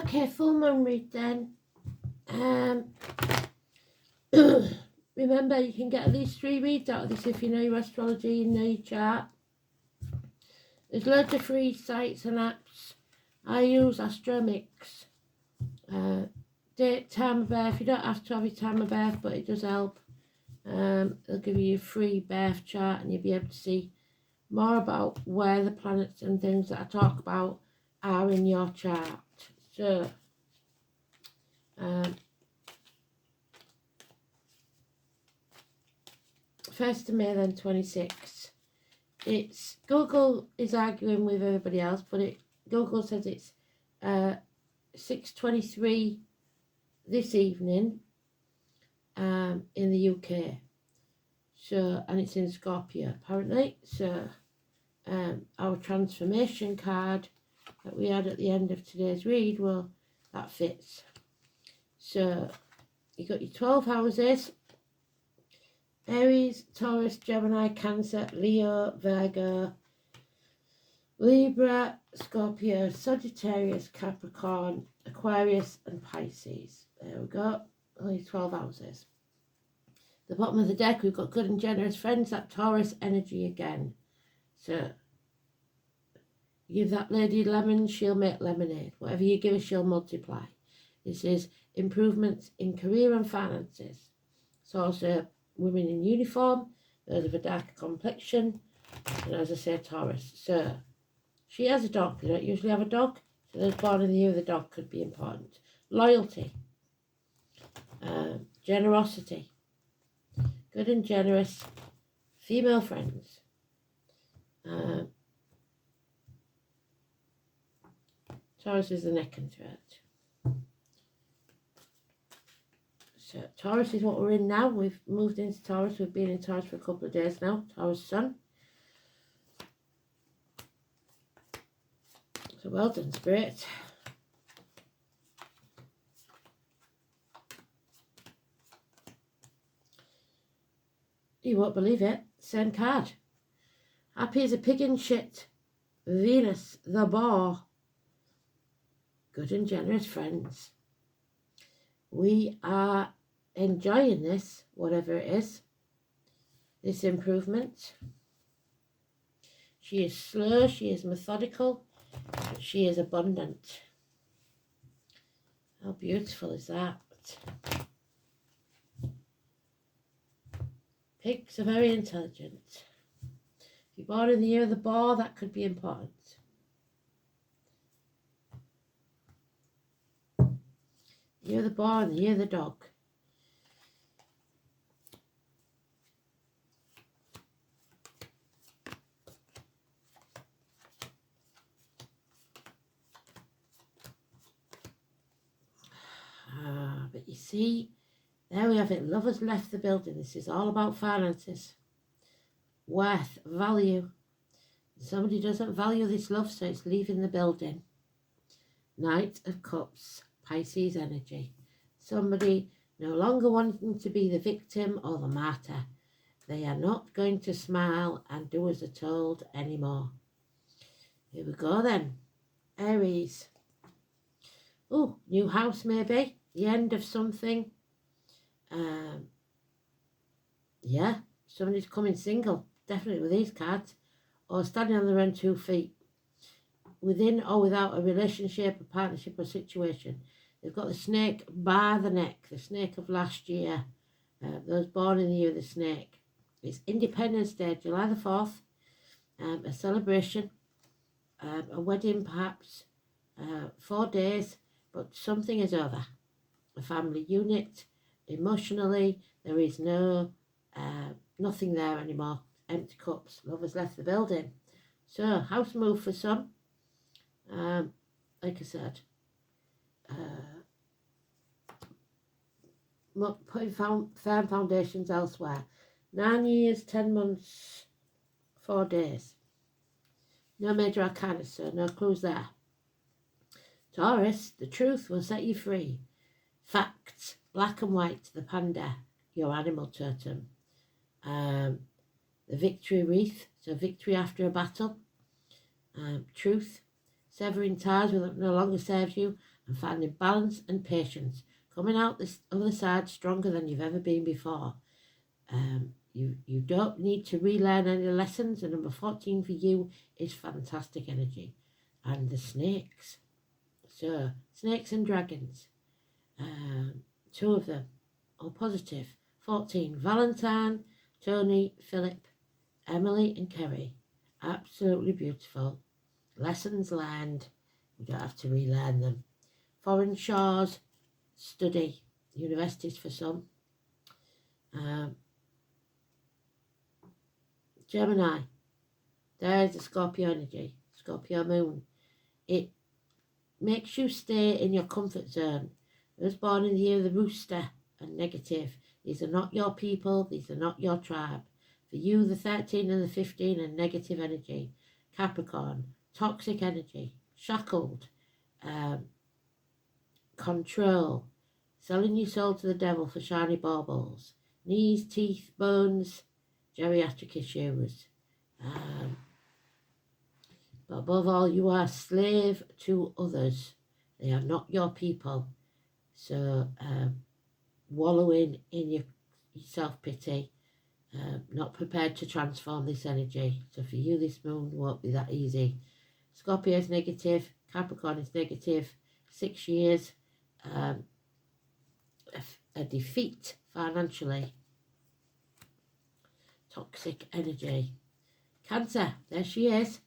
Okay, full moon read then. Remember, you can get at least 3 reads out of this if you know your astrology, you know your chart. There's loads of free sites and apps. I use Astromix. Date, time of birth. You don't have to have your time of birth, but it does help. They'll give you a free birth chart and you'll be able to see more about where the planets and things that I talk about are in your chart. So, 1st of May then 26. It's Google is arguing with everybody else, but Google says it's 6:23 this evening in the UK. So, and it's in Scorpio apparently. So our transformation card that we had at the end of today's read, well, that fits. So you got your 12 houses: Aries, Taurus, Gemini, Cancer, Leo, Virgo, Libra, Scorpio, Sagittarius, Capricorn, Aquarius and Pisces. There we go, only 12 houses. The bottom of the deck, we've got good and generous friends, that Taurus energy again. So you give that lady lemon, she'll make lemonade. Whatever you give her, she'll multiply. This is improvements in career and finances. It's also women in uniform, those of a darker complexion, and as I say, Taurus. So she has a dog. They don't usually have a dog, so those born in the year of the dog could be important. Loyalty, generosity, good and generous female friends. Taurus is the neck and throat. So Taurus is what we're in now. We've moved into Taurus. We've been in Taurus for a couple of days now. Taurus sun. So well done, Spirit. You won't believe it. Same card. Happy as a pig in shit. Venus, the boar. Good and generous friends. We are enjoying this, whatever it is. This improvement. She is slow, she is methodical, but she is abundant. How beautiful is that? Pigs are very intelligent. If you're born in the year of the boar, that could be important. The year of the boar and the year of the dog. But you see, there we have it. Love has left the building. This is all about finances. Worth, value. Somebody doesn't value this love, so it's leaving the building. Knight of Cups, Pisces energy. Somebody no longer wanting to be the victim or the martyr. They are not going to smile and do as they're told anymore. Here we go then. Aries. Oh, new house maybe. The end of something. Yeah, somebody's coming single. Definitely with these cards. Or standing on their own 2 feet. Within or without a relationship, a partnership or situation. They've got the snake by the neck. The snake of last year. Those born in the year of the snake. It's Independence Day, July the 4th. A celebration. A wedding perhaps. 4 days. But something is over. A family unit. Emotionally, there is nothing there anymore. Empty cups. Love has left the building. So, house move for some. Like I said, putting firm foundations elsewhere. 9 years, 10 months, 4 days. No major arcana, so no clues there. Taurus, the truth will set you free. Facts, black and white, the panda, your animal totem. The victory wreath, so victory after a battle. Truth, severing ties that no longer serves you and finding balance and patience, coming out this other side stronger than you've ever been before. You don't need to relearn any lessons, and number 14 for you is fantastic energy. And the snakes. So, snakes and dragons. Two of them, all positive. 14, Valentine, Tony, Philip, Emily and Kerry. Absolutely beautiful. Lessons learned. We don't have to relearn them. Foreign shores, study. Universities for some. Gemini. There's the Scorpio energy. Scorpio moon. It makes you stay in your comfort zone. Those born in the year of the rooster and negative. These are not your people. These are not your tribe. For you, the 13 and the 15 are negative energy. Capricorn, toxic energy. Shackled. Control. Selling your soul to the devil for shiny baubles. Knees, teeth, bones, geriatric issues. But above all, you are a slave to others. They are not your people. So, wallowing in your self-pity, not prepared to transform this energy. So for you, this moon won't be that easy. Scorpio is negative. Capricorn is negative. 6 years. A defeat financially. Toxic energy. Cancer, there she is.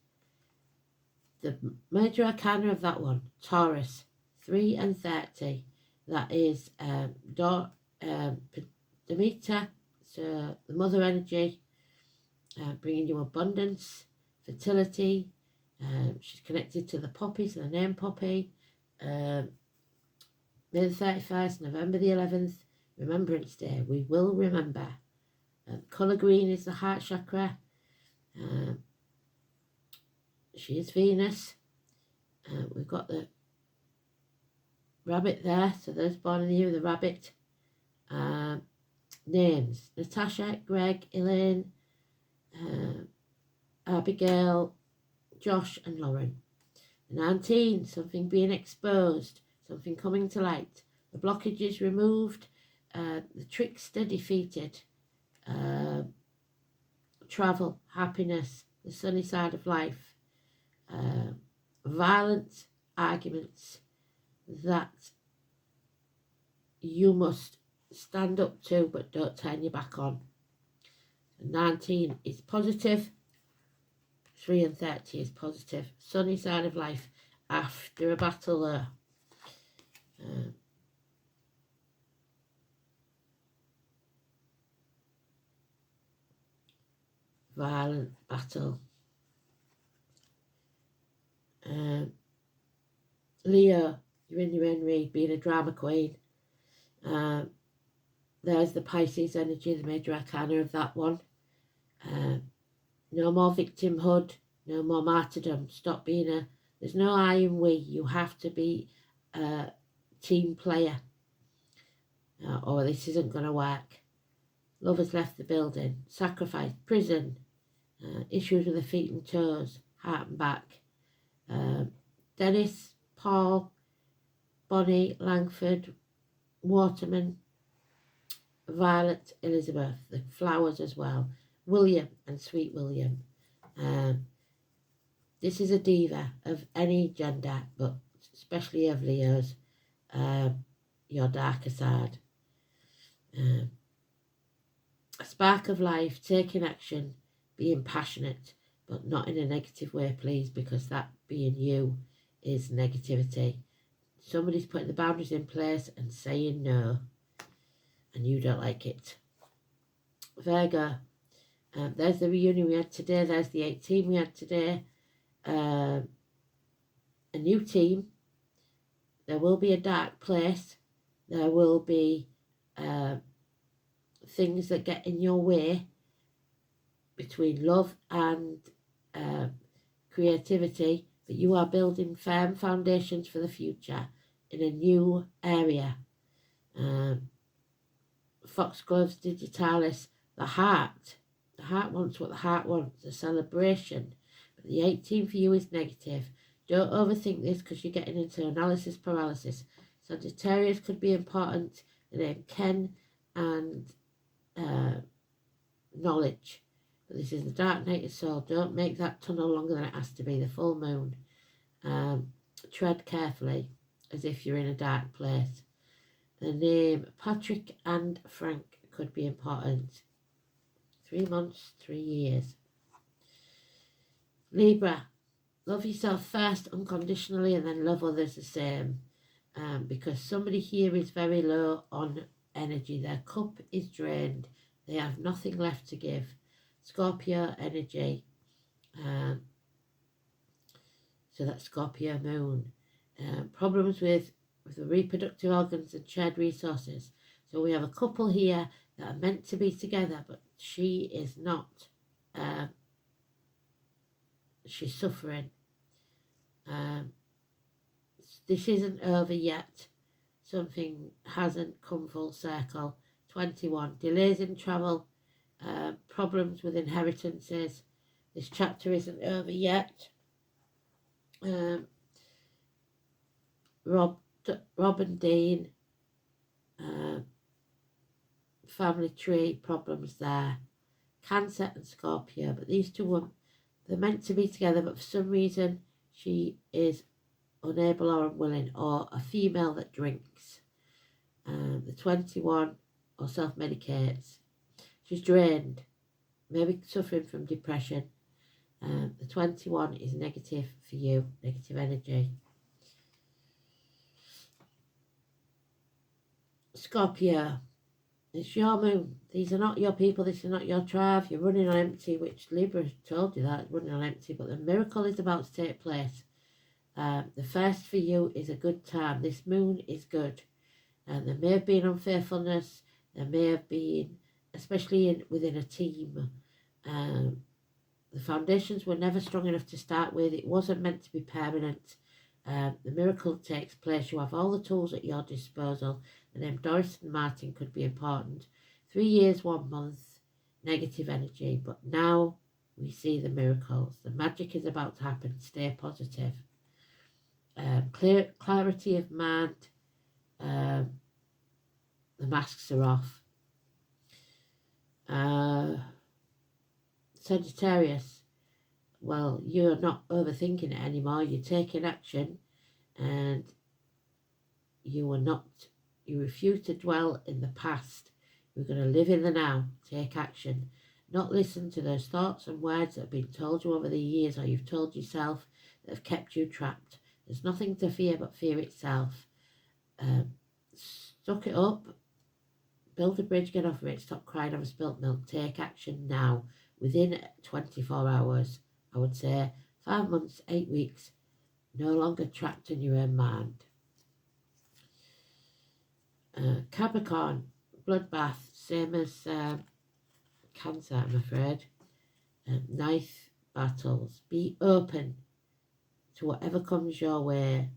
The major arcana of that one, Taurus, 3 and 30. That is Demeter, so the mother energy, bringing you abundance, fertility. She's connected to the poppies, the name Poppy. May the 31st, November the 11th, Remembrance Day. We will remember. Colour green is the heart chakra. She is Venus. We've got the rabbit there, so those born in the year of the rabbit. Names: Natasha, Greg, Elaine, Abigail, Josh and Lauren. 19, something being exposed, something coming to light, the blockages removed, the trickster defeated, travel, happiness, the sunny side of life. Violent arguments that you must stand up to but don't turn your back on. 19 is positive. 3 and 30 is positive. Sunny side of life after a battle there. Violent battle. Leo, you're in your Henry, being a drama queen. There's the Pisces energy, the major arcana of that one. No more victimhood, no more martyrdom. Stop being there's no I and we. You have to be a team player, or this isn't going to work. Love has left the building. Sacrifice, prison, issues with the feet and toes, heart and back. Dennis, Paul, Bonnie, Langford, Waterman, Violet, Elizabeth, the flowers as well, William and Sweet William. This is a diva of any gender, but especially of Leo's, your darker side. A spark of life, taking action, being passionate, but not in a negative way, please, because that being you is negativity. Somebody's putting the boundaries in place and saying no, and you don't like it. Virgo, there's the reunion we had today. There's the 18 we had today. A new team. There will be a dark place. There will be things that get in your way between love and creativity, but you are building firm foundations for the future in a new area. Foxgloves Digitalis, the heart wants what the heart wants, a celebration. But the 18 for you is negative. Don't overthink this because you're getting into analysis paralysis. Sagittarius could be important. The name Ken and knowledge. But this is the dark night of soul. Don't make that tunnel longer than it has to be. The full moon. Tread carefully as if you're in a dark place. The name Patrick and Frank could be important. 3 months, 3 years. Libra, love yourself first unconditionally and then love others the same. Because somebody here is very low on energy. Their cup is drained. They have nothing left to give. Scorpio energy. So that's Scorpio moon. Problems with the reproductive organs and shared resources. So we have a couple here that are meant to be together, but she is not. She's suffering. This isn't over yet. Something hasn't come full circle. 21. Delays in travel. Problems with inheritances. This chapter isn't over yet. Rob and Dean. Family tree problems there. Cancer and Scorpio. But these two they're meant to be together, but for some reason she is unable or unwilling, or a female that drinks. The 21 or self-medicates. She's drained, maybe suffering from depression. The 21 is negative for you, negative energy. Scorpio, it's your moon. These are not your people, this is not your tribe. You're running on empty, which Libra told you that, running on empty, but the miracle is about to take place. The first for you is a good time. This moon is good. And there may have been unfaithfulness. There may have been, especially within a team. The foundations were never strong enough to start with. It wasn't meant to be permanent. The miracle takes place. You have all the tools at your disposal. The name Doris and Martin could be important. 3 years, 1 month, negative energy. But now we see the miracles. The magic is about to happen. Stay positive. Clarity of mind. The masks are off. Sagittarius, well, you're not overthinking it anymore. You're taking action, and you refuse to dwell in the past. You're going to live in the now. Take action. Not listen to those thoughts and words that have been told you over the years, or you've told yourself, that have kept you trapped. There's nothing to fear but fear itself. Suck it up. Build a bridge, get over it. Stop crying over spilt milk. Take action now. Within 24 hours, I would say 5 months, 8 weeks. No longer trapped in your own mind. Capricorn, bloodbath, same as Cancer, I'm afraid. Knife battles. Be open to whatever comes your way.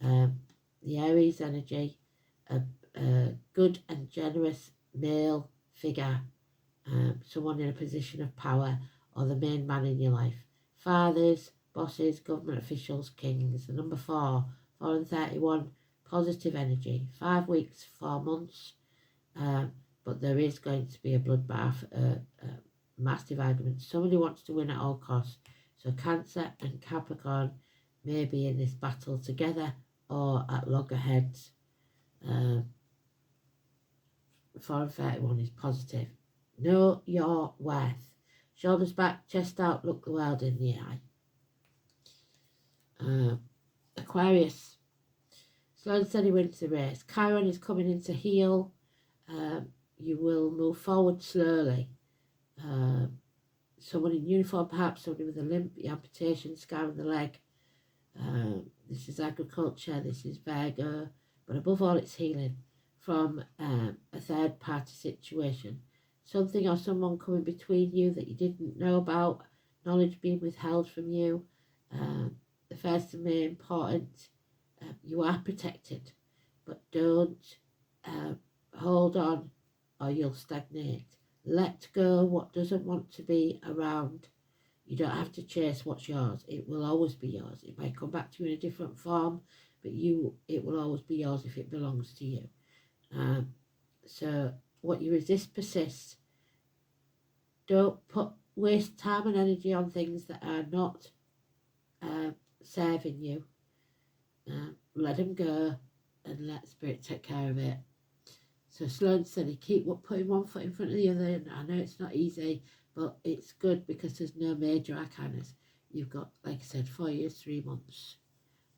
The Aries energy, a good and generous male figure, someone in a position of power, or the main man in your life. Fathers, bosses, government officials, kings. The number 4, 4 and 31, positive energy. 5 weeks, 4 months, but there is going to be a bloodbath, a massive argument. Somebody wants to win at all costs. So Cancer and Capricorn may be in this battle together or at loggerheads. 4 and 31 is positive. Know your worth. Shoulders back, chest out, look the world in the eye. Aquarius, slow and steady wins the race. Chiron is coming in to heal. You will move forward slowly. Someone in uniform, perhaps somebody with a limp, the amputation, scar on the leg. This is agriculture, this is Virgo, but above all it's healing from a third party situation. Something or someone coming between you that you didn't know about, knowledge being withheld from you. The first and main important, you are protected, but don't hold on or you'll stagnate. Let go what doesn't want to be around. You don't have to chase what's yours. It will always be yours. It might come back to you in a different form, but it will always be yours if it belongs to you. So what you resist persists. Don't waste time and energy on things that are not serving you. Let them go and let Spirit take care of it. So slow and steady, keep putting one foot in front of the other. And I know it's not easy, but it's good because there's no major arcanas. You've got, like I said, 4 years, 3 months.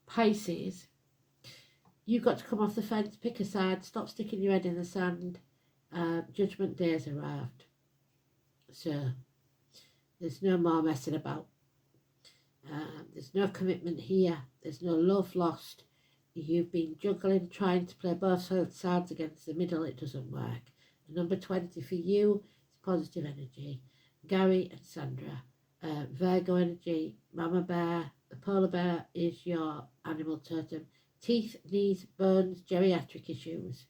Pisces, you've got to come off the fence, pick a side, stop sticking your head in the sand. Judgment Day has arrived. So there's no more messing about. There's no commitment here. There's no love lost. You've been juggling, trying to play both sides against the middle. It doesn't work. Number 20 for you is positive energy. Gary and Sandra. Virgo energy. Mama Bear. The polar bear is your animal totem. Teeth, knees, bones, geriatric issues.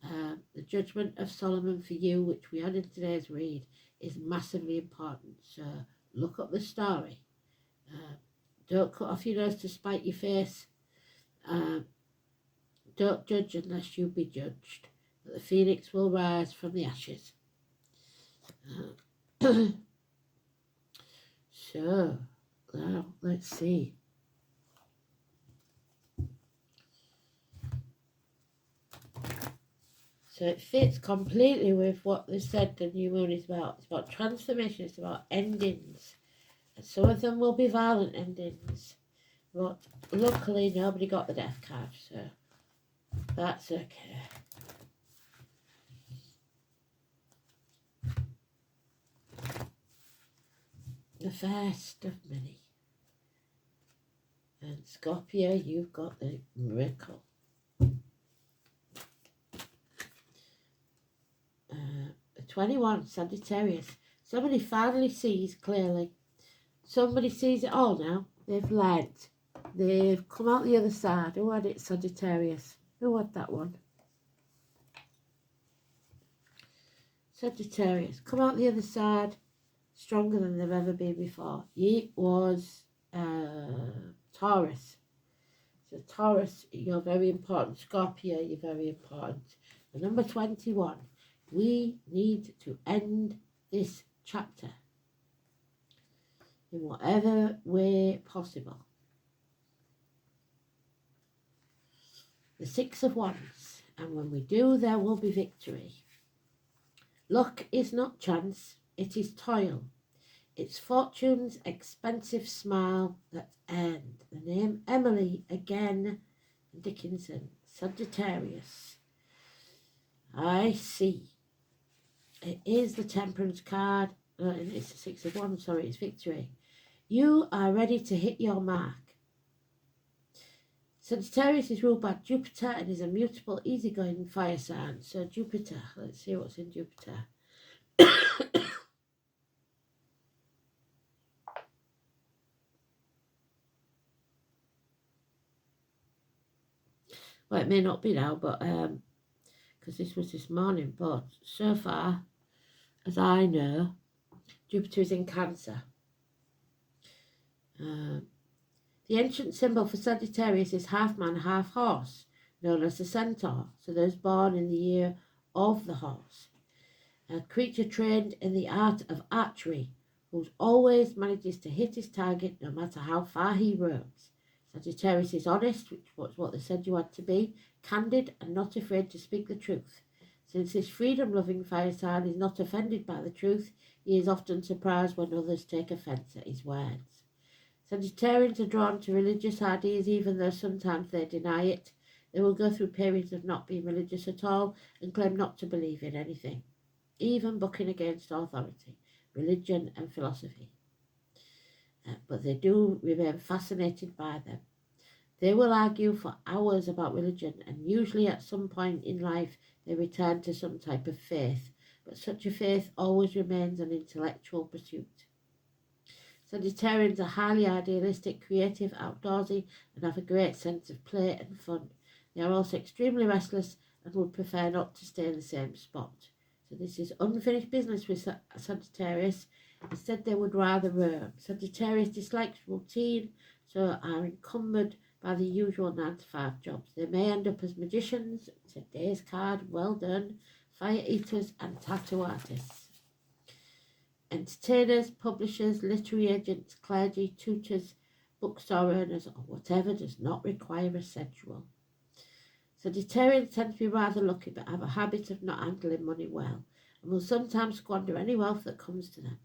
The Judgment of Solomon for you, which we had in today's read, is massively important. So look up the story. Don't cut off your nose to spite your face. Don't judge unless you be judged. But the phoenix will rise from the ashes. So, now let's see. So it fits completely with what they said the new moon is about. It's about transformation. It's about endings. And some of them will be violent endings. But luckily nobody got the death card, so that's okay. The first of many. And Scorpio, you've got the miracle. 21, Sagittarius. Somebody finally sees clearly. Somebody sees it all now. They've learnt. They've come out the other side. Who had it? Sagittarius. Who had that one? Sagittarius. Come out the other side stronger than they've ever been before. It was Taurus. So Taurus, you're very important. Scorpio, you're very important. And number 21. We need to end this chapter in whatever way possible. The 6 of Wands, and when we do, there will be victory. Luck is not chance, it is toil. It's fortune's expensive smile that's earned. The name Emily again, Dickinson, Sagittarius. I see. It is the Temperance card. It's the 6 of Wands, sorry, it's victory. You are ready to hit your mark. Sagittarius is ruled by Jupiter and is a mutable, easygoing fire sign. So Jupiter, let's see what's in Jupiter. Well, it may not be now, but because this was this morning, but so far, as I know, Jupiter is in Cancer. The ancient symbol for Sagittarius is half man, half horse, known as the centaur, so those born in the year of the horse. A creature trained in the art of archery, who always manages to hit his target no matter how far he roams. Sagittarius is honest, which was what they said you had to be, candid and not afraid to speak the truth. Since this freedom-loving fire sign is not offended by the truth, he is often surprised when others take offence at his words. Sagittarians are drawn to religious ideas even though sometimes they deny it. They will go through periods of not being religious at all and claim not to believe in anything, even bucking against authority, religion and philosophy. But they do remain fascinated by them. They will argue for hours about religion, and usually at some point in life they return to some type of faith, but such a faith always remains an intellectual pursuit. Sagittarians are highly idealistic, creative, outdoorsy, and have a great sense of play and fun. They are also extremely restless and would prefer not to stay in the same spot. So this is unfinished business with Sagittarius. Instead, they would rather roam. Sagittarius dislikes routine, so are encumbered by the usual 9 to 5 jobs. They may end up as magicians, today's card, well done, fire eaters and tattoo artists. Entertainers, publishers, literary agents, clergy, tutors, bookstore owners, or whatever does not require a schedule. Sagittarians tend to be rather lucky but have a habit of not handling money well and will sometimes squander any wealth that comes to them.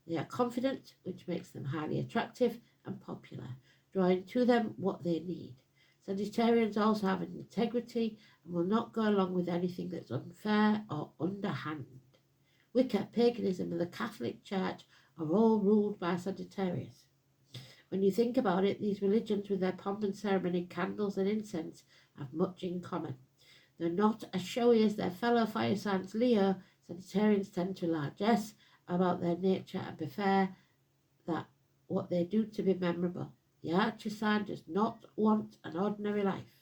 They are confident, which makes them highly attractive and popular, drawing to them what they need. Sagittarians also have an integrity and will not go along with anything that's unfair or underhand. Wicca, paganism, and the Catholic Church are all ruled by Sagittarius. When you think about it, these religions with their pomp and ceremony, candles and incense have much in common. They're not as showy as their fellow fire signs Leo. Sagittarians tend to largesse about their nature and prefer that what they do to be memorable. The Archer sign does not want an ordinary life.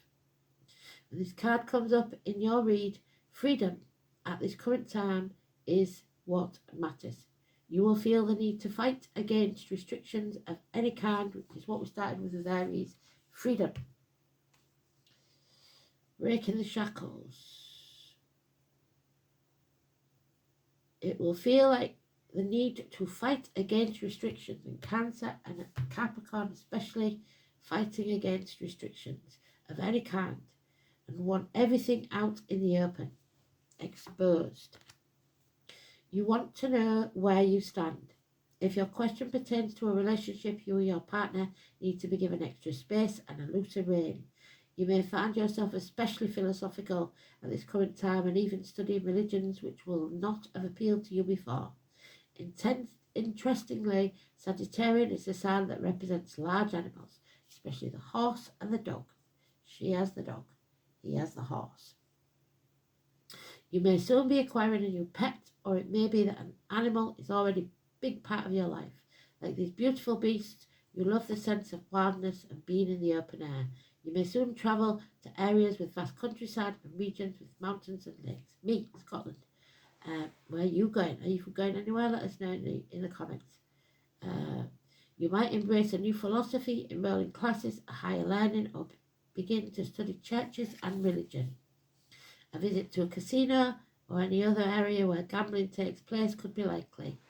When this card comes up in your read, freedom at this current time is what matters. You will feel the need to fight against restrictions of any kind, which is what we started with Aries. Freedom. Breaking the shackles. It will feel like the need to fight against restrictions, and Cancer and Capricorn especially fighting against restrictions of any kind and want everything out in the open, exposed. You want to know where you stand. If your question pertains to a relationship, you or your partner need to be given extra space and a looser rein. You may find yourself especially philosophical at this current time and even studying religions which will not have appealed to you before. Interestingly, Sagittarian is a sign that represents large animals, especially the horse and the dog. She has the dog, he has the horse. You may soon be acquiring a new pet, or it may be that an animal is already a big part of your life. Like these beautiful beasts, you love the sense of wildness and being in the open air. You may soon travel to areas with vast countryside and regions with mountains and lakes. Me, Scotland. Where are you going? Are you going anywhere? Let us know in the comments. You might embrace a new philosophy, enroll in classes, higher learning, or begin to study churches and religion. A visit to a casino or any other area where gambling takes place could be likely.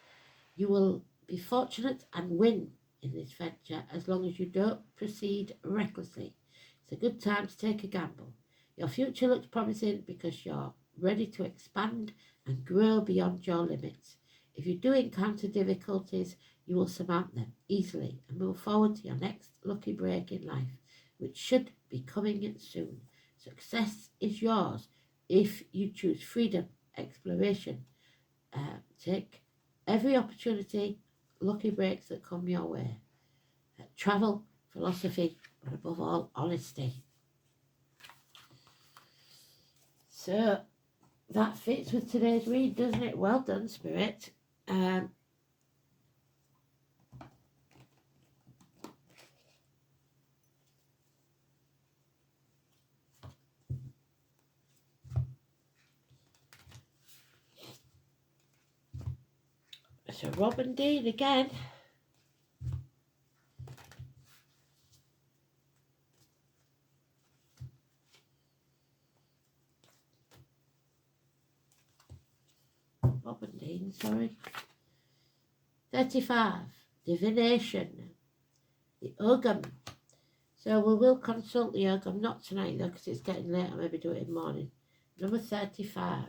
You will be fortunate and win in this venture as long as you don't proceed recklessly. It's a good time to take a gamble. Your future looks promising because you're ready to expand and grow beyond your limits. If you do encounter difficulties, you will surmount them easily and move forward to your next lucky break in life, which should be coming in soon. Success is yours if you choose freedom, exploration. Take every opportunity, lucky breaks that come your way. Travel, philosophy, but above all, honesty. So that fits with today's read, doesn't it? Well done, Spirit. So Robin Dean again. Robin Dean, sorry. 35. Divination. The Ogum. So we will consult the Ogum, not tonight though, because it's getting late. I'll maybe do it in the morning. Number 35.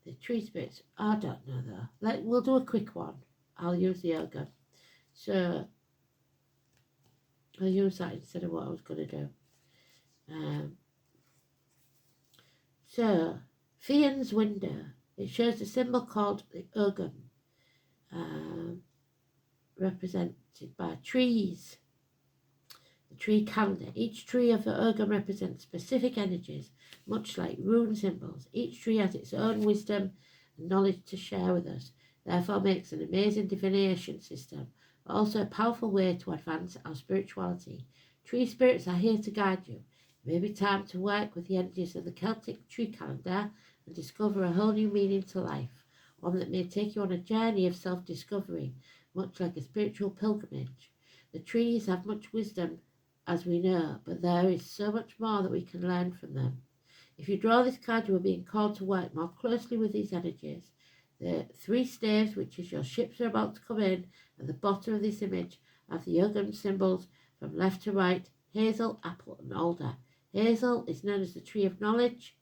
The tree spirits. I don't know though. We'll do a quick one. I'll use the Ogum. So I'll use that instead of what I was going to do. So Fian's window. It shows a symbol called the Ogum, represented by trees. The tree calendar. Each tree of the Ogum represents specific energies, much like rune symbols. Each tree has its own wisdom and knowledge to share with us, therefore makes an amazing divination system, but also a powerful way to advance our spirituality. Tree spirits are here to guide you. It may be time to work with the energies of the Celtic tree calendar and discover a whole new meaning to life. one that may take you on a journey of self-discovery, much like a spiritual pilgrimage. The trees have much wisdom, as we know, but there is so much more that we can learn from them. If you draw this card, you are being called to work more closely with these energies. The three staves, which is your ships are about to come in, at the bottom of this image have the Yogam symbols from left to right, hazel, apple and alder. Hazel is known as the tree of knowledge.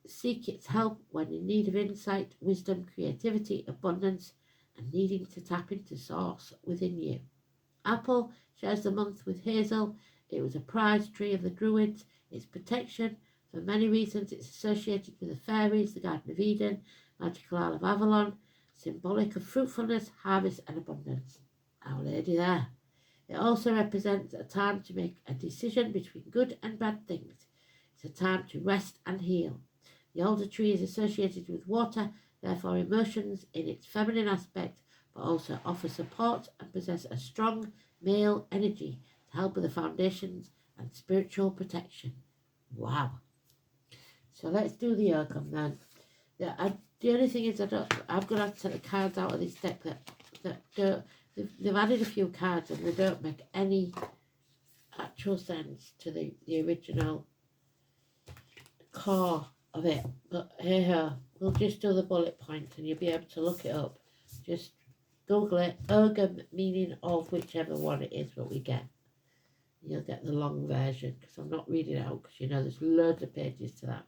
Seek its help when in need of insight, wisdom, creativity, abundance, and needing to tap into source within you. Apple shares the month with hazel. It was a prized tree of the Druids. Its protection, for many reasons, it's associated with the fairies, the Garden of Eden, magical Isle of Avalon, symbolic of fruitfulness, harvest, and abundance. Our Lady there. It also represents a time to make a decision between good and bad things. It's a time to rest and heal. The alder tree is associated with water, therefore emotions in its feminine aspect, but also offer support and possess a strong male energy to help with the foundations and spiritual protection. Wow. So let's do the Yogam then. The only thing is I'm going to have to take the cards out of this deck that don't, they've added a few cards and they don't make any actual sense to the original core of it. But here, we'll just do the bullet points and you'll be able to look it up. Just Google it, Yogam meaning of whichever one it is what we get. You'll get the long version because I'm not reading it out because you know there's loads of pages to that.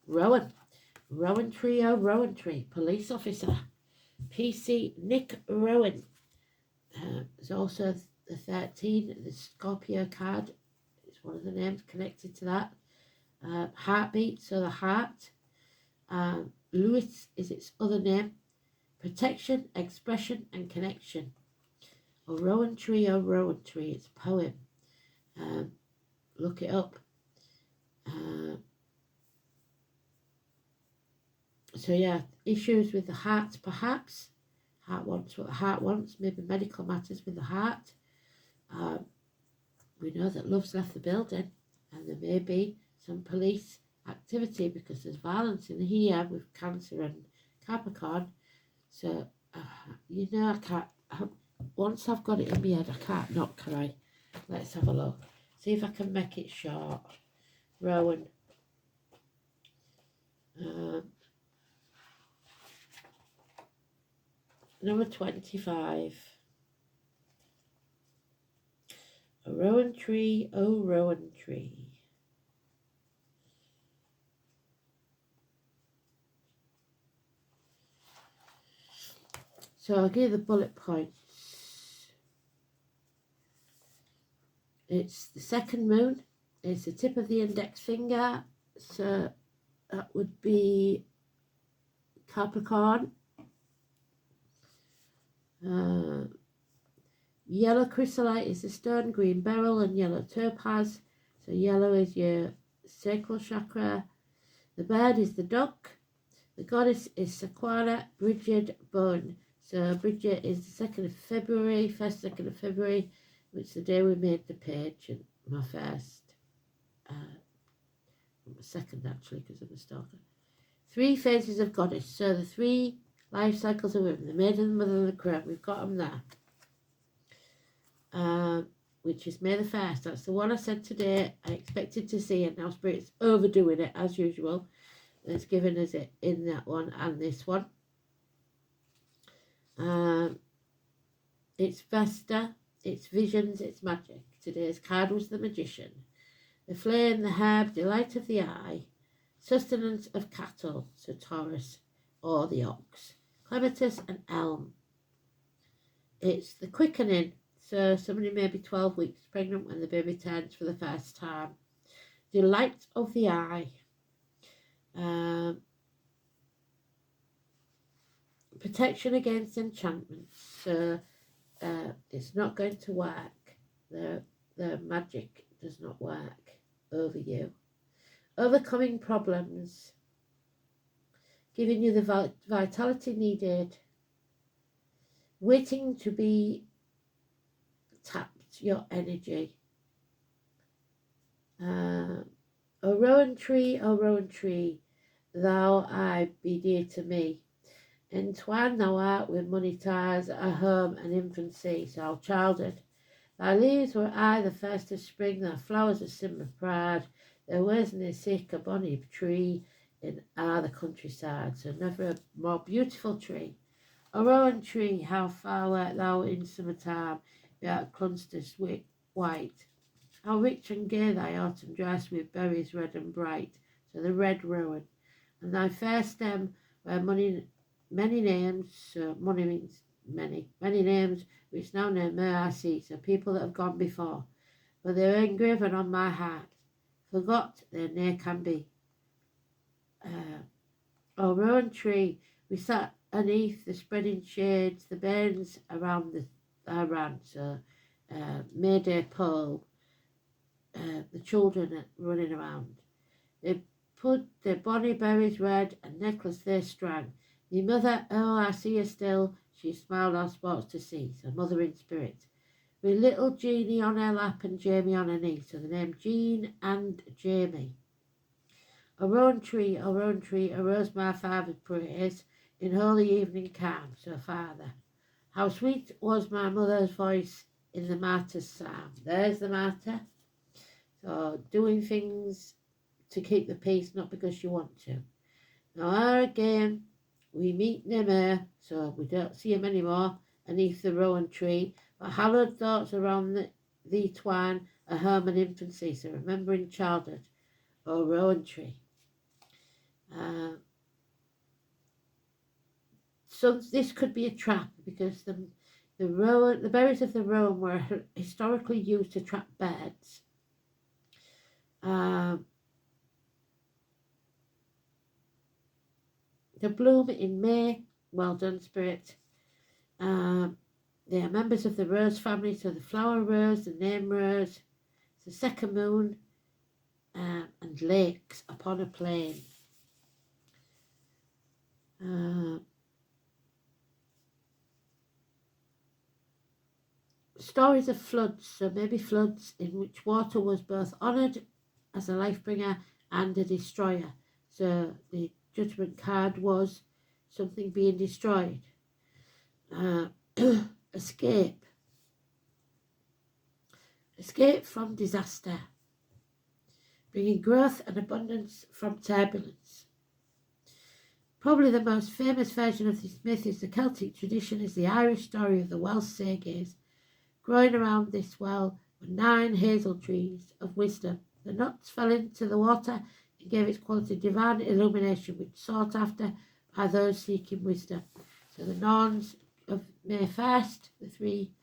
Rowan Trio, Rowan Tree, police officer, PC Nick Rowan. There's also the 13, the Scorpio card. It's one of the names connected to that. Heartbeat, so the heart. Lewis is its other name. Protection, expression, and connection. Rowan Tree, it's a poem. Look it up. So yeah, issues with the heart perhaps. Heart wants what the heart wants, maybe medical matters with the heart. We know that love's left the building and there may be some police activity because there's violence in here with Cancer and Capricorn. So, you know, I can't, once I've got it in my head, I can't not, can I? Let's have a look. See if I can make it short. Rowan. Number 25. A rowan tree, oh rowan tree. So I'll give the bullet points. It's the second moon. It's the tip of the index finger. So that would be Capricorn. Yellow chrysolite is the stone, green beryl and yellow topaz. So yellow is your sacral chakra. The bird is the duck. The goddess is Sequana Bridget Bone. So Bridget is the 2nd of February, 2nd of February, which is the day we made the page, and my first, my second actually, because I'm a stalker. 3 phases of goddess. So the 3 life cycles of women, the maiden, the mother, and the crown. We've got them there. Which is May the 1st. That's the one I said today. I expected to see it. Now Spirit's overdoing it as usual. It's given us it in that one and this one. It's Vesta, it's visions, it's magic. Today's card was the Magician. The flame, the herb, delight of the eye, sustenance of cattle, so Taurus, or the ox. Clematis and elm. It's the quickening, so somebody may be 12 weeks pregnant when the baby turns for the first time. Delight of the eye. Protection against enchantments. So it's not going to work. The magic does not work over you. Overcoming problems. Giving you the vitality needed. Waiting to be tapped, your energy. O rowan tree, thou I be dear to me. Entwined thou art with money ties, a home and infancy, so childhood. Thy leaves were aye the first of spring, thy flowers a symbol of pride. There was nae sic a bonny tree in the countryside, so never a more beautiful tree. O rowan tree, how far wert thou in summertime, thou clusters white. How rich and gay thy autumn dress with berries red and bright, so the red rowan. And thy fair stem where many names, so money means many names, which now no more I see, so people that have gone before. But they are engraven on my heart, forgot there ne'er can be. O rowan tree, we sat underneath the spreading shades, the bairns around the ran, so Mayday pole, the children running around. They put their bonny berries red and necklace they strang. Me mother, oh, I see her still, she smiled our sports to see, so mother in spirit. With little Jeanie on her lap and Jamie on her knee, so the name Jean and Jamie. A rowan tree, arose my father's praise in holy evening calm, so Father. How sweet was my mother's voice in the martyr's psalm. There's the martyr. So doing things to keep the peace, not because you want to. Now again, we meet no more, so we don't see him anymore, beneath the rowan tree, but hallowed thoughts around thee twine, a home and infancy, so remembering childhood, O rowan tree. So this could be a trap, because the berries of the rowan were historically used to trap birds. They bloom in May. Well done, Spirit. They are members of the rose family, so the flower rose, the name rose, the second moon, and lakes upon a plain. Stories of floods, so maybe floods in which water was both honoured as a life bringer and a destroyer. So the judgment card was something being destroyed. Escape from disaster, bringing growth and abundance from turbulence. Probably the most famous version of this myth is the Celtic tradition, is the Irish story of the Welsh sages. Growing around this well were 9 hazel trees of wisdom. The nuts fell into the water and gave its quality divine illumination, which sought after by those seeking wisdom. So the Norns of May 1st, the 3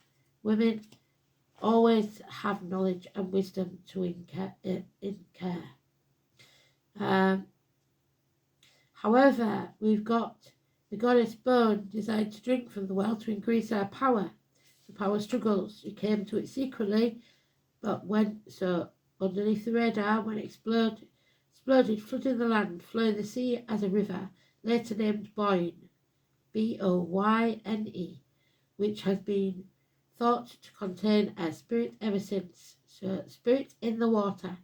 women, always have knowledge and wisdom to incur. However, we've got the goddess Bone desired to drink from the well to increase her power. So power struggles. She came to it secretly, but underneath the radar, when it exploded, flooding the land, flowing the sea as a river, later named Boyne, Boyne, which has been thought to contain a spirit ever since. So spirit in the water.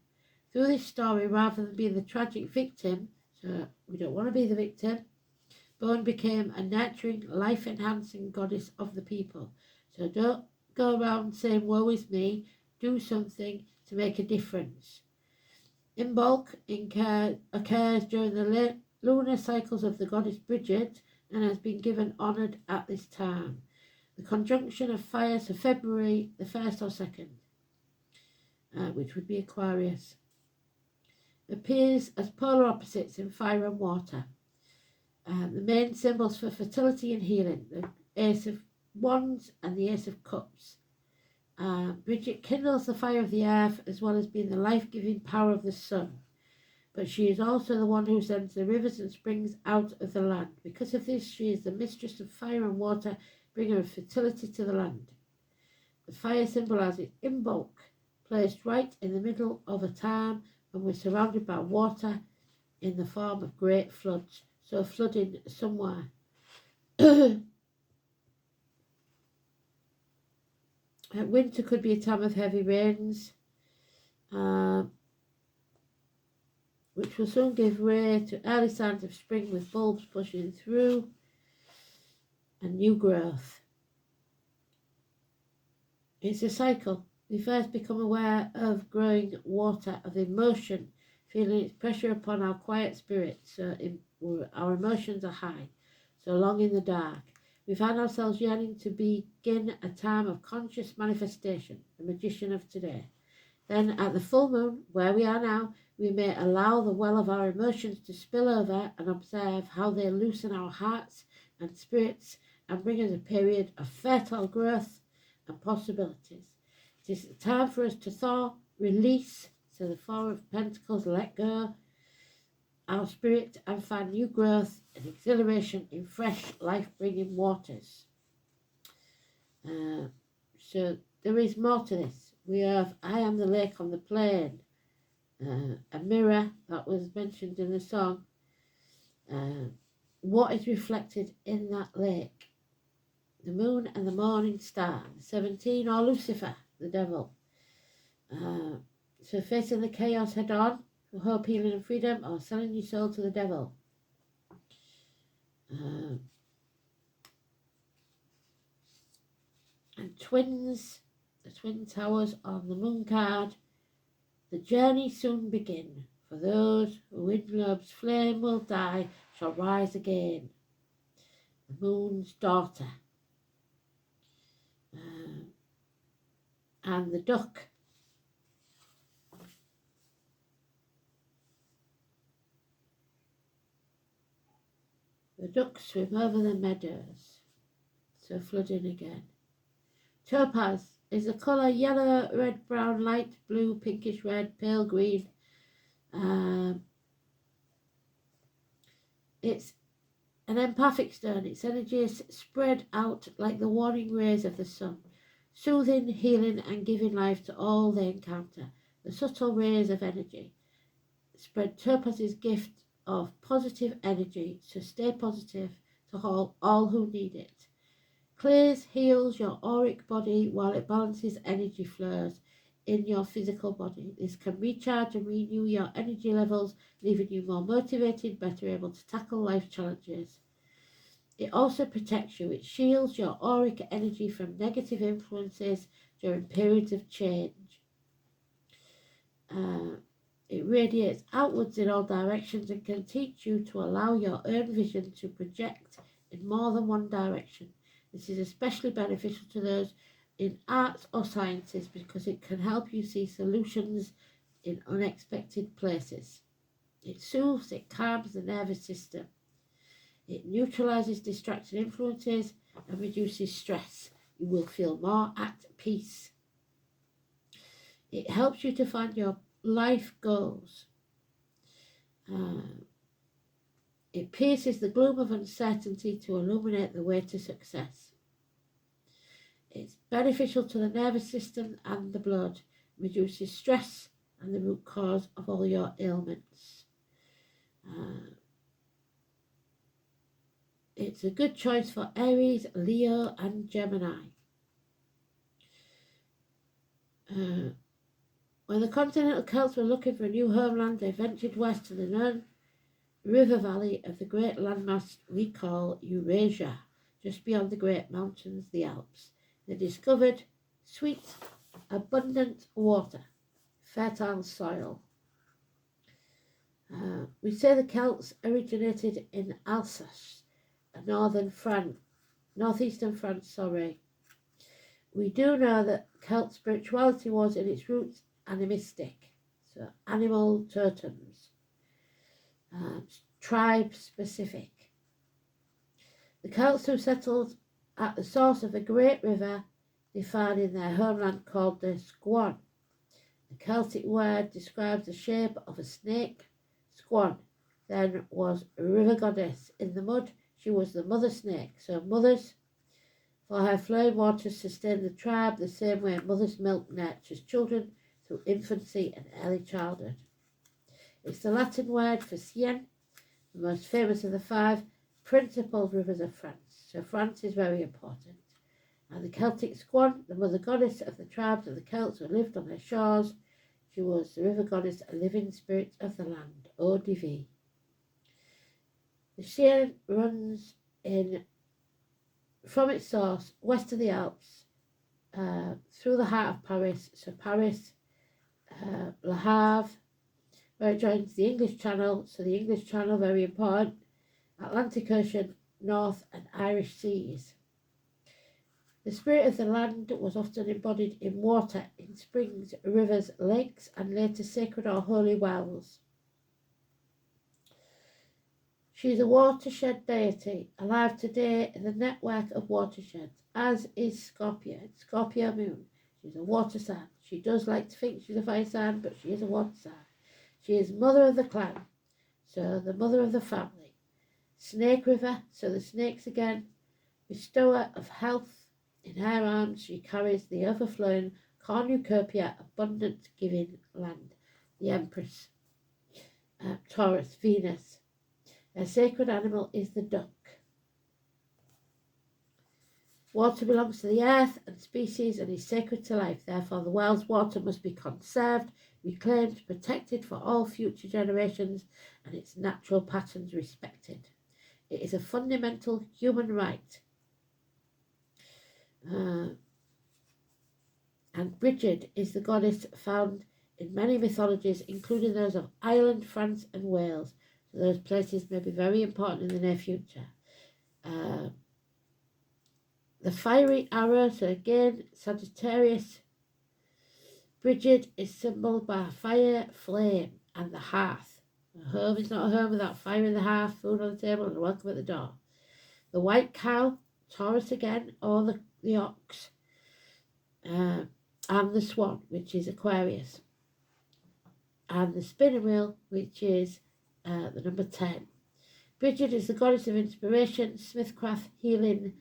Through this story, rather than being the tragic victim, so we don't want to be the victim, Bone became a nurturing, life-enhancing goddess of the people. So don't go around saying, woe is me, do something to make a difference. Imbolc occurs during the lunar cycles of the goddess Bridget and has been given honoured at this time. The conjunction of fires of February the 1st or 2nd, which would be Aquarius, appears as polar opposites in fire and water. The main symbols for fertility and healing, the Ace of Wands and the Ace of Cups. Bridget kindles the fire of the earth as well as being the life-giving power of the sun. But she is also the one who sends the rivers and springs out of the land. Because of this, she is the mistress of fire and water, bringer of fertility to the land. The fire symbolises Imbolc, placed right in the middle of a time when we're surrounded by water in the form of great floods. So flooding somewhere. Winter could be a time of heavy rains. which will soon give way to early signs of spring with bulbs pushing through and new growth. It's a cycle. We first become aware of growing water, of emotion, feeling its pressure upon our quiet spirit, so our emotions are high, so long in the dark. We find ourselves yearning to begin a time of conscious manifestation, the magician of today. Then at the full moon, where we are now, we may allow the well of our emotions to spill over and observe how they loosen our hearts and spirits and bring us a period of fertile growth and possibilities. It is time for us to thaw, release, so the Four of Pentacles, let go our spirit and find new growth and exhilaration in fresh, life-bringing waters. So there is more to this. We have I Am the Lake on the Plain, a mirror that was mentioned in the song. What is reflected in that lake? The moon and the morning star, 17, or Lucifer, the devil. So facing the chaos head on for hope, healing and freedom, or selling your soul to the devil. And twins, the twin towers on the moon card. The journey soon begin. For those who in love's flame will die shall rise again. The moon's daughter. And the duck. The ducks swim over the meadows, so flooding again. Topaz is the colour yellow, red, brown, light blue, pinkish red, pale green. It's an empathic stone. Its energy is spread out like the warning rays of the sun, soothing, healing and giving life to all they encounter. The subtle rays of energy spread Topaz's gift of positive energy, so stay positive to all who need it. Clears, heals your auric body while it balances energy flows in your physical body. This can recharge and renew your energy levels, leaving you more motivated, better able to tackle life challenges. It also protects you. It shields your auric energy from negative influences during periods of change. It radiates outwards in all directions and can teach you to allow your own vision to project in more than one direction. This is especially beneficial to those in arts or sciences because it can help you see solutions in unexpected places. It soothes, it calms the nervous system. It neutralizes distracting influences and reduces stress. You will feel more at peace. It helps you to find your life goals. It pierces the gloom of uncertainty to illuminate the way to success. It's beneficial to the nervous system and the blood, reduces stress and the root cause of all your ailments. It's a good choice for Aries, Leo and Gemini. When the continental Celts were looking for a new homeland, they ventured west to the known river valley of the great landmass we call Eurasia, just beyond the great mountains, the Alps. They discovered sweet, abundant water, fertile soil. We say the Celts originated in Alsace, northeastern France. We do know that Celt spirituality was in its roots animistic, so animal totems, tribe specific. The Celts who settled at the source of a great river defining their homeland called the Squan. The Celtic word describes the shape of a snake. Squan then was a river goddess. In the mud, she was the mother snake. So mothers, for her flowing waters sustain the tribe the same way mother's milk nurtures children through infancy and early childhood. It's the Latin word for Seine, the most famous of the 5 principal rivers of France. So France is very important. And the Celtic Squan, the mother goddess of the tribes of the Celts who lived on their shores, She was the river goddess, a living spirit of the land, ODV. The Seine runs in from its source west of the Alps, through the heart of Paris, so Paris, Le Havre, where it joins the English Channel, so the English Channel, very important, Atlantic Ocean, North and Irish Seas. The spirit of the land was often embodied in water, in springs, rivers, lakes, and later sacred or holy wells. She is a watershed deity, alive today in the network of watersheds, as is Scorpio, Scorpio moon. She's a water sign. She does like to think she's a fire sign, but she is a water sign. She is mother of the clan, so the mother of the family. Snake River, so the snakes again. Bestower of health, in her arms she carries the overflowing cornucopia, abundant giving land. The Empress, Taurus, Venus. Her sacred animal is the duck. Water belongs to the earth and species and is sacred to life. Therefore, the world's water must be conserved, reclaimed, protected for all future generations, and its natural patterns respected. It is a fundamental human right. And Brigid is the goddess found in many mythologies, including those of Ireland, France, and Wales. So those places may be very important in the near future. The fiery arrow, so again, Sagittarius. Brigid is symbolized by a fire, flame, and the hearth. A home is not a home without fire in the hearth, food on the table, and a welcome at the door. The white cow, Taurus again, or the ox, and the swan, which is Aquarius, and the spinning wheel, which is the number 10. Brigid is the goddess of inspiration, smithcraft, healing,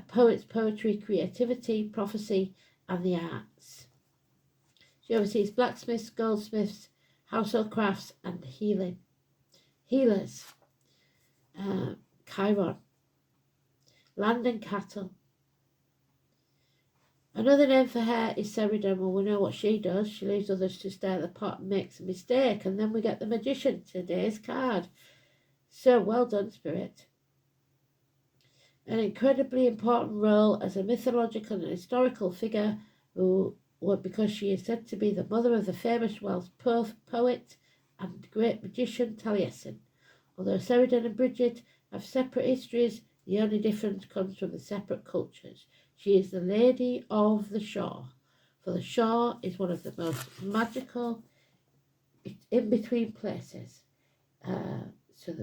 poets, poetry, creativity, prophecy, and the arts. She oversees blacksmiths, goldsmiths, household crafts, and healing. Healers, Chiron, land and cattle. Another name for her is Ceridon. Well, we know what she does. She leaves others to stir the pot and makes a mistake, and then we get the magician, today's card. So well done, Spirit. An incredibly important role as a mythological and historical figure because she is said to be the mother of the famous Welsh poet and great magician Taliesin. Although Ceridon and Brigid have separate histories, the only difference comes from the separate cultures. She is the Lady of the Shore, for the shore is one of the most magical in-between places. So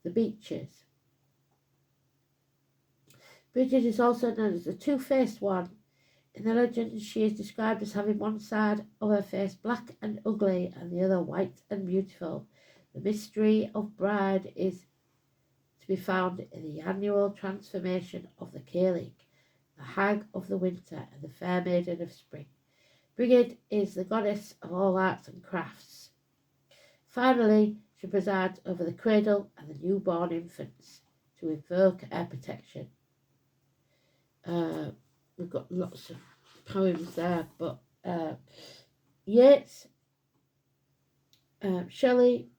the beaches. Brigid is also known as the two-faced one. In the legend, she is described as having one side of her face black and ugly and the other white and beautiful. The mystery of Bride is to be found in the annual transformation of the Cailleach, the hag of the winter and the fair maiden of spring. Brigid is the goddess of all arts and crafts. Finally, she presides over the cradle and the newborn infants to invoke her protection. We've got lots of poems there, but Yeats, Shelley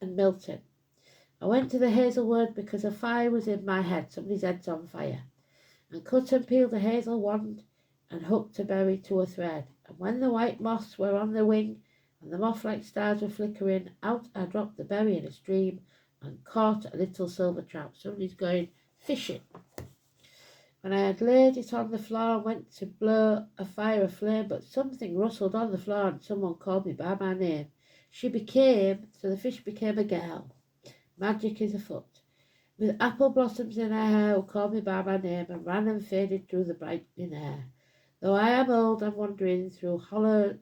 and Milton. I went to the Hazelwood because a fire was in my head, somebody's head's on fire, and cut and peeled a hazel wand and hooked a berry to a thread. And when the white moths were on the wing and the moth-like stars were flickering, out I dropped the berry in a stream and caught a little silver trout. Somebody's going fishing. When I had laid it on the floor and went to blow a fire aflame, but something rustled on the floor and someone called me by my name. So the fish became a girl. Magic is afoot. With apple blossoms in her hair, who called me by my name and ran and faded through the brightening air. Though I am old and wandering through hollow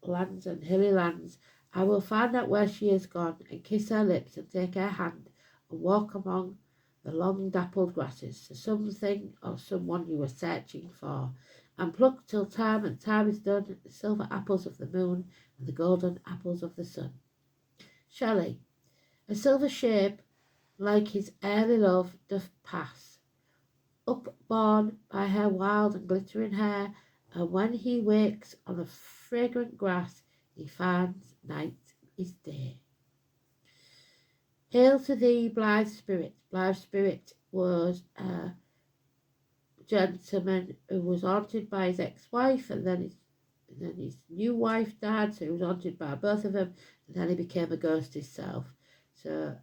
lands and hilly lands, I will find out where she is gone and kiss her lips and take her hand and walk among the long dappled grasses to something or someone you were searching for, and pluck till time and time is done the silver apples of the moon and the golden apples of the sun. Shelley. A silver shape, like his early love, doth pass, upborne by her wild and glittering hair, and when he wakes on the fragrant grass, he finds night is day. Hail to thee, blithe spirit. Blithe spirit was a gentleman who was haunted by his ex-wife, and then his new wife died, so he was haunted by both of them, and then he became a ghost himself. So,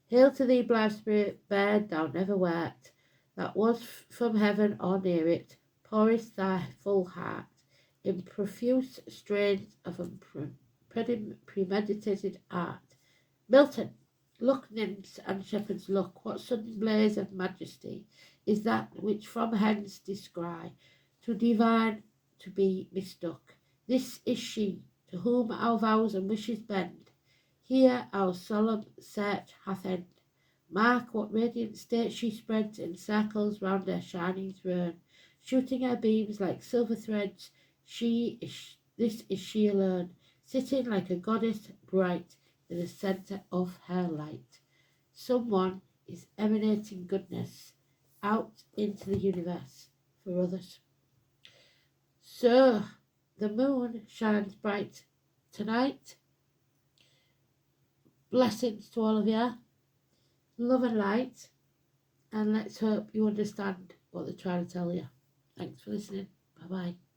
hail to thee, blithe spirit, bird thou never wert, that was from heaven or near it, pourest thy full heart in profuse strains of premeditated art. Milton, look, nymphs and shepherds, look, what sudden blaze of majesty is that which from hence descry, to divine to be mistook. This is she, to whom our vows and wishes bend. Here our solemn search hath end. Mark what radiant state she spreads in circles round her shining throne, shooting her beams like silver threads. This is she alone, sitting like a goddess bright in the centre of her light. Someone is emanating goodness out into the universe for others. So, the moon shines bright tonight. Blessings to all of you. Love and light. And let's hope you understand what they're trying to tell you. Thanks for listening. Bye-bye.